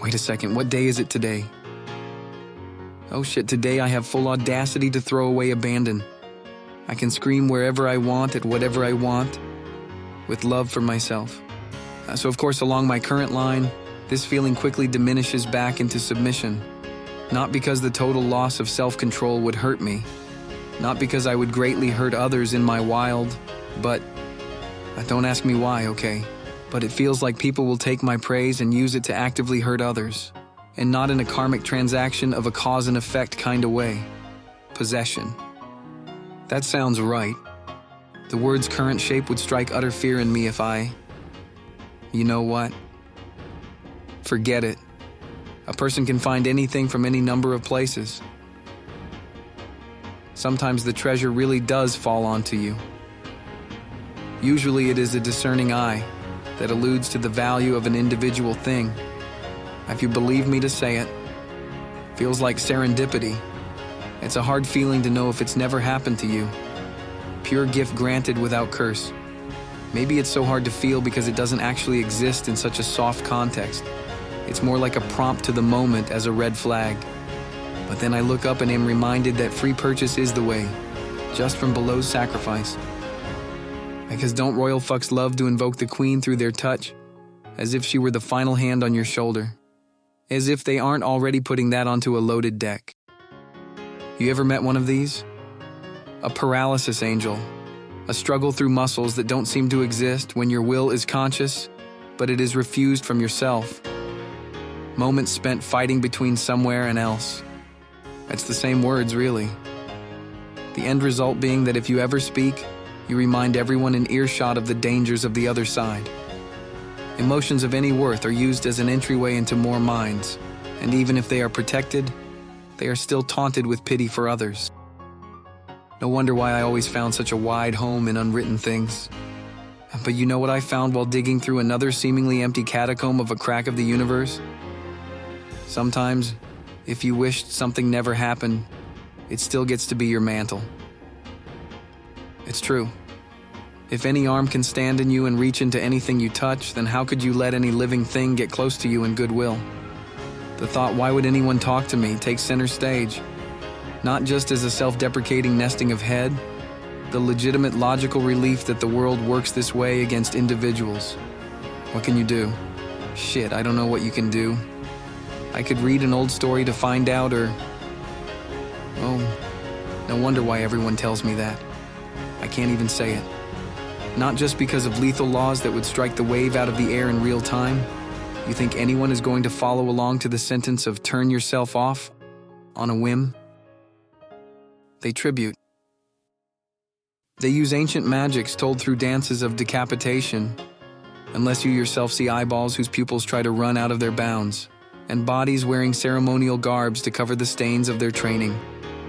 Wait a second, what day is it today? Oh shit, today I have full audacity to throw away abandon. I can scream wherever I want, at whatever I want, with love for myself. So of course, along my current line, this feeling quickly diminishes back into submission. Not because the total loss of self-control would hurt me, not because I would greatly hurt others in my wild, but don't ask me why, okay? But it feels like people will take my praise and use it to actively hurt others, and not in a karmic transaction of a cause and effect kind of way. Possession. That sounds right. The word's current shape would strike utter fear in me if I... You know what? Forget it. A person can find anything from any number of places. Sometimes the treasure really does fall onto you. Usually it is a discerning eye that alludes to the value of an individual thing. If you believe me to say it, feels like serendipity. It's a hard feeling to know if it's never happened to you. Pure gift granted without curse. Maybe it's so hard to feel because it doesn't actually exist in such a soft context. It's more like a prompt to the moment as a red flag. But then I look up and am reminded that free purchase is the way, just from below's sacrifice. Because don't royal fucks love to invoke the queen through their touch, as if she were the final hand on your shoulder, as if they aren't already putting that onto a loaded deck. You ever met one of these? A paralysis angel, a struggle through muscles that don't seem to exist when your will is conscious, but it is refused from yourself. Moments spent fighting between somewhere and else. It's the same words, really. The end result being that if you ever speak, you remind everyone in earshot of the dangers of the other side. Emotions of any worth are used as an entryway into more minds, and even if they are protected, they are still taunted with pity for others. No wonder why I always found such a wide home in unwritten things. But you know what I found while digging through another seemingly empty catacomb of a crack of the universe? Sometimes, if you wished something never happened, it still gets to be your mantle. It's true. If any arm can stand in you and reach into anything you touch, then how could you let any living thing get close to you in goodwill? The thought, why would anyone talk to me, takes center stage. Not just as a self-deprecating nesting of head, the legitimate logical relief that the world works this way against individuals. What can you do? Shit, I don't know what you can do. I could read an old story to find out, or... Oh, no wonder why everyone tells me that. I can't even say it. Not just because of lethal laws that would strike the wave out of the air in real time. You think anyone is going to follow along to the sentence of turn yourself off on a whim? They tribute. They use ancient magics told through dances of decapitation, unless you yourself see eyeballs whose pupils try to run out of their bounds, and bodies wearing ceremonial garbs to cover the stains of their training.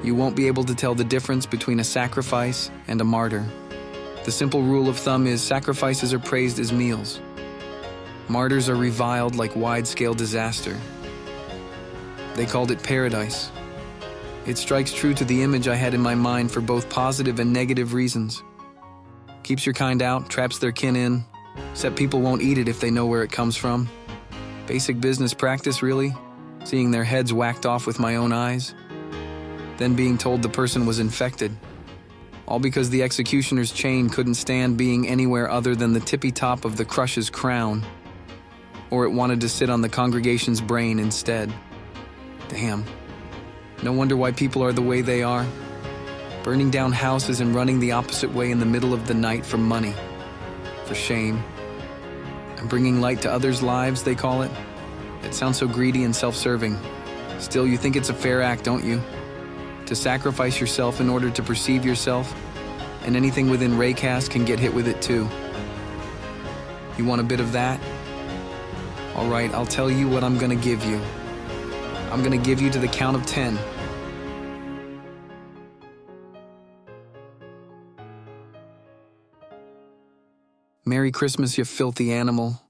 You won't be able to tell the difference between a sacrifice and a martyr. The simple rule of thumb is sacrifices are praised as meals. Martyrs are reviled like wide-scale disaster. They called it paradise. It strikes true to the image I had in my mind for both positive and negative reasons. Keeps your kind out, traps their kin in, except people won't eat it if they know where it comes from. Basic business practice, really? Seeing their heads whacked off with my own eyes. Then being told the person was infected. All because the executioner's chain couldn't stand being anywhere other than the tippy top of the crush's crown. Or it wanted to sit on the congregation's brain instead. Damn. No wonder why people are the way they are. Burning down houses and running the opposite way in the middle of the night for money. For shame. And bringing light to others' lives, they call it. It sounds so greedy and self-serving. Still, you think it's a fair act, don't you? To sacrifice yourself in order to perceive yourself, and anything within Raycast can get hit with it too. You want a bit of that? All right, I'll tell you what I'm gonna give you. I'm gonna give you to the count of 10. Merry Christmas, you filthy animal.